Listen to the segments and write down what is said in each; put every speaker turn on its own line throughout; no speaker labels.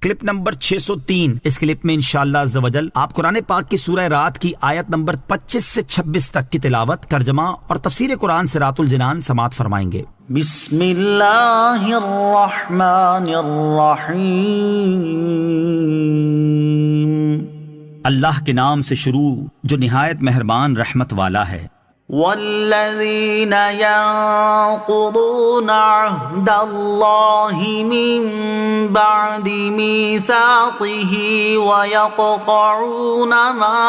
Clip number 603۔ اس clip میں انشاءاللہ عز و جل آپ قرآن پاک کی سورہ رات کی آیت نمبر 25 سے 26 تک کی تلاوت، ترجمہ اور تفسیر قرآن صراط الجنان سماعت فرمائیں گے۔
بسم اللہ الرحمن الرحیم۔
اللہ کے نام سے شروع جو نہایت مہربان رحمت والا ہے۔
والذین ينقضون عہد اللہ من بعد میثاقہ ويقطعون ما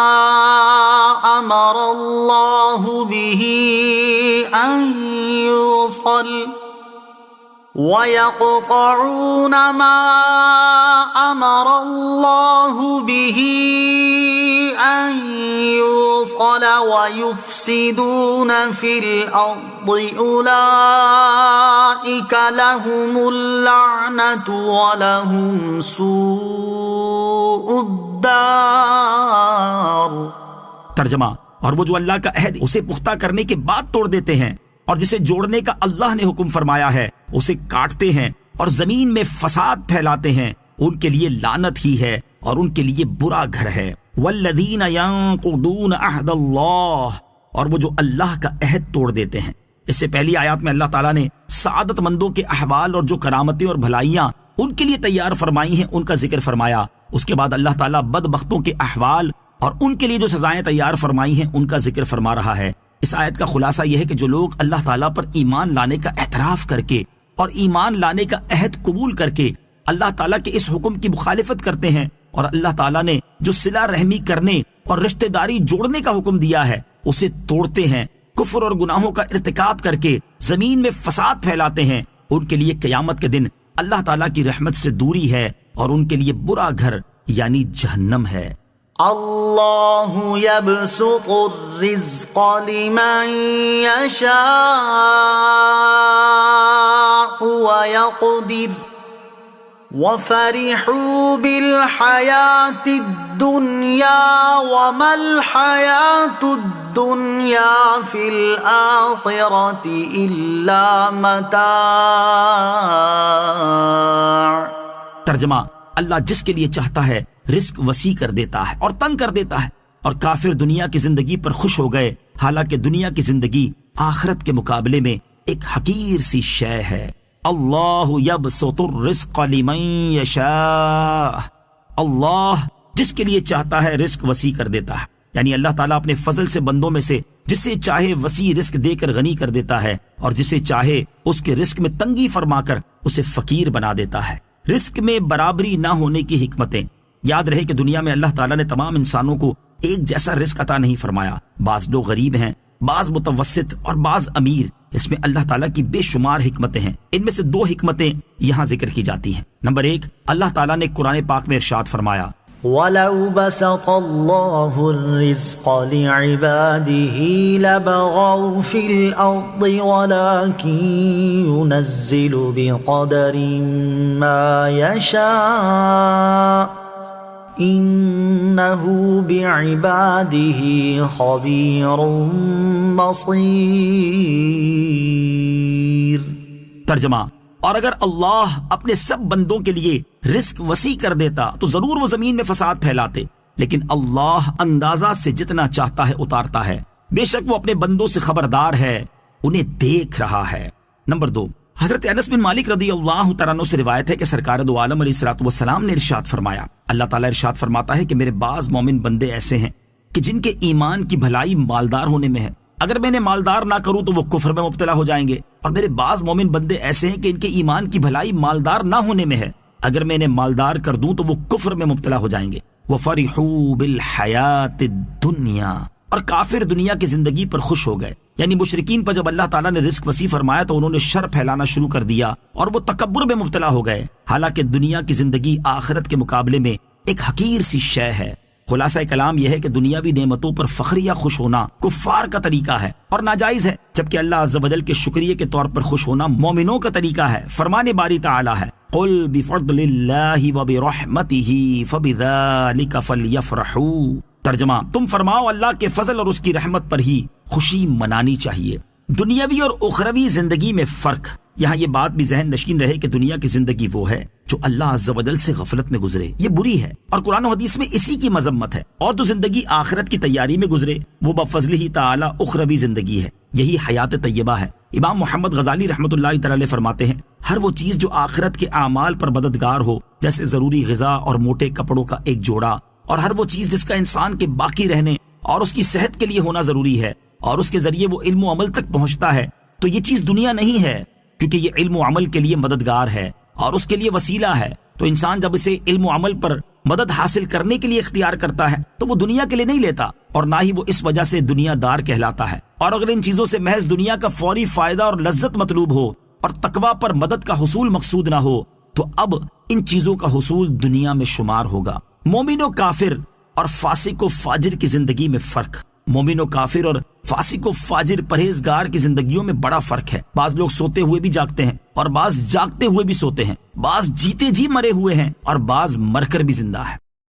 امر اللہ به ان یوصل وَيَقْطَعُونَ مَا أَمَرَ اللَّهُ بِهِ أَن يُوصَلَ وَيُفْسِدُونَ فِي الْأَرْضِ أُولَئِكَ لَهُمُ اللَّعْنَةُ وَلَهُمْ سُوءُ الدَّارِ۔
ترجمہ، اور وہ جو اللہ کا عہد اسے پختہ کرنے کے بعد توڑ دیتے ہیں اور جسے جوڑنے کا اللہ نے حکم فرمایا ہے اسے کاٹتے ہیں اور زمین میں فساد پھیلاتے ہیں، ان کے لیے لعنت ہی ہے اور ان کے لیے برا گھر ہے۔ والذین ینقضون عہد اللہ، اور وہ جو اللہ کا عہد توڑ دیتے ہیں۔ اس سے پہلی آیات میں اللہ تعالیٰ نے سعادت مندوں کے احوال اور جو کرامتیں اور بھلائیاں ان کے لیے تیار فرمائی ہیں ان کا ذکر فرمایا۔ اس کے بعد اللہ تعالیٰ بدبختوں کے احوال اور ان کے لیے جو سزائیں تیار فرمائی ہیں ان کا ذکر فرما رہا ہے۔ اس آیت کا خلاصہ یہ ہے کہ جو لوگ اللہ تعالیٰ پر ایمان لانے کا اعتراف کر کے اور ایمان لانے کا عہد قبول کر کے اللہ تعالیٰ کے اس حکم کی مخالفت کرتے ہیں اور اللہ تعالیٰ نے جو صلہ رحمی کرنے اور رشتہ داری جوڑنے کا حکم دیا ہے اسے توڑتے ہیں، کفر اور گناہوں کا ارتکاب کر کے زمین میں فساد پھیلاتے ہیں، ان کے لیے قیامت کے دن اللہ تعالیٰ کی رحمت سے دوری ہے اور ان کے لیے برا گھر یعنی جہنم ہے۔
اللہ یبسط الرزق لمن یشاء ویقدر وفرحوا بالحیاة الدنیا وما الحیاة الدنیا فی الآخرة الا متاع۔
ترجمہ، اللہ جس کے لیے چاہتا ہے رزق وسیع کر دیتا ہے اور تنگ کر دیتا ہے، اور کافر دنیا کی زندگی پر خوش ہو گئے، حالانکہ دنیا کی زندگی آخرت کے مقابلے میں ایک حقیر سی شے ہے۔ اللہ یبسط الرزق لمن یشاء، اللہ جس کے لیے چاہتا ہے رزق وسیع کر دیتا ہے، یعنی اللہ تعالیٰ اپنے فضل سے بندوں میں سے جسے چاہے وسیع رزق دے کر غنی کر دیتا ہے اور جسے چاہے اس کے رزق میں تنگی فرما کر اسے فقیر بنا دیتا ہے۔ رزق میں برابری نہ ہونے کی حکمتیں۔ یاد رہے کہ دنیا میں اللہ تعالیٰ نے تمام انسانوں کو ایک جیسا رزق عطا نہیں فرمایا، بعض لوگ غریب ہیں، بعض متوسط اور بعض امیر۔ اس میں اللہ تعالیٰ کی بے شمار حکمتیں ہیں، ان میں سے دو حکمتیں یہاں ذکر کی جاتی ہیں۔ نمبر 1، اللہ تعالیٰ نے قرآن پاک میں ارشاد فرمایا
وَلَوْ بَسَطَ اللَّهُ الرِّزْقَ لِعِبَادِهِ لَبَغَوْا فِي الْأَرْضِ وَلَكِنْ يُنَزِّلُ بِقَدَرٍ مَا يَشَاءُ إِنَّهُ بِعِبَادِهِ خَبِيرٌ بَصِيرٌ۔
ترجمہ، اور اگر اللہ اپنے سب بندوں کے لیے رزق وسیع کر دیتا تو ضرور وہ زمین میں فساد پھیلاتے، لیکن اللہ اندازہ سے جتنا چاہتا ہے اتارتا ہے، بے شک وہ اپنے بندوں سے خبردار ہے، انہیں دیکھ رہا ہے۔ نمبر 2، حضرت انس بن مالک رضی اللہ تعالیٰ عنہ سے روایت ہے کہ سرکار دو عالم علیہ الصلوۃ والسلام نے ارشاد فرمایا، اللہ تعالیٰ ارشاد فرماتا ہے کہ میرے بعض مومن بندے ایسے ہیں کہ جن کے ایمان کی بھلائی مالدار ہونے میں ہے، اگر میں انہیں مالدار نہ کروں تو وہ کفر میں مبتلا ہو جائیں گے، اور میرے بعض مومن بندے ایسے ہیں کہ ان کے ایمان کی بھلائی مالدار نہ ہونے میں ہے، اگر میں انہیں مالدار کر دوں تو وہ کفر میں مبتلا ہو جائیں گے۔ وَفَرِحُوا بِالْحَيَاةِ الدُّنْيَا، اور کافر دنیا کی زندگی پر خوش ہو گئے، یعنی مشرکین پر جب اللہ تعالیٰ نے رزق وسیع فرمایا تو انہوں نے شر پھیلانا شروع کر دیا اور وہ تکبر میں مبتلا ہو گئے، حالانکہ دنیا کی زندگی آخرت کے مقابلے میں ایک حقیر سی شے ہے۔ خلاصہ کلام یہ ہے کہ دنیاوی نعمتوں پر فخر یا خوش ہونا کفار کا طریقہ ہے اور ناجائز ہے، جبکہ اللہ عز و جل کے شکریہ کے طور پر خوش ہونا مومنوں کا طریقہ ہے۔ فرمان باری تعالی ہے، قل بفضل اللہ وبرحمتہ فبذلک فلیفرحوا۔ ترجمہ، تم فرماؤ اللہ کے فضل اور اس کی رحمت پر ہی خوشی منانی چاہیے۔ دنیاوی اور اخروی زندگی میں فرق یہاں یہ بات بھی ذہن نشین رہے کہ دنیا کی زندگی وہ ہے جو اللہ عز و جل سے غفلت میں گزرے، یہ بری ہے، اور قرآن و حدیث میں اسی کی مذمت ہے، اور جو زندگی آخرت کی تیاری میں گزرے وہ بفضلہ تعالی اخروی زندگی ہے، یہی حیات طیبہ ہے۔ امام محمد غزالی رحمۃ اللہ تعالی علیہ فرماتے ہیں، ہر وہ چیز جو آخرت کے اعمال پر مددگار ہو، جیسے ضروری غذا اور موٹے کپڑوں کا ایک جوڑا، اور ہر وہ چیز جس کا انسان کے باقی رہنے اور اس کی صحت کے لیے ہونا ضروری ہے اور اس کے ذریعے وہ علم و عمل تک پہنچتا ہے، تو یہ چیز دنیا نہیں ہے، کیونکہ یہ علم و عمل کے لیے مددگار ہے اور اس کے لیے وسیلہ ہے۔ تو انسان جب اسے علم و عمل پر مدد حاصل کرنے کے لیے اختیار کرتا ہے تو وہ دنیا کے لیے نہیں لیتا، اور نہ ہی وہ اس وجہ سے دنیا دار کہلاتا ہے۔ اور اگر ان چیزوں سے محض دنیا کا فوری فائدہ اور لذت مطلوب ہو اور تقویٰ پر مدد کا حصول مقصود نہ ہو، تو اب ان چیزوں کا حصول دنیا میں شمار ہوگا۔ مومن و کافر اور فاسق و فاجر کی زندگی میں فرق، مومن و کافر اور فاسق و فاجر پرہیزگار کی زندگیوں میں بڑا فرق ہے۔ بعض لوگ سوتے ہوئے بھی جاگتے ہیں اور بعض جاگتے ہوئے بھی سوتے ہیں، بعض جیتے جی مرے ہوئے ہیں اور بعض مر کر بھی زندہ ہے۔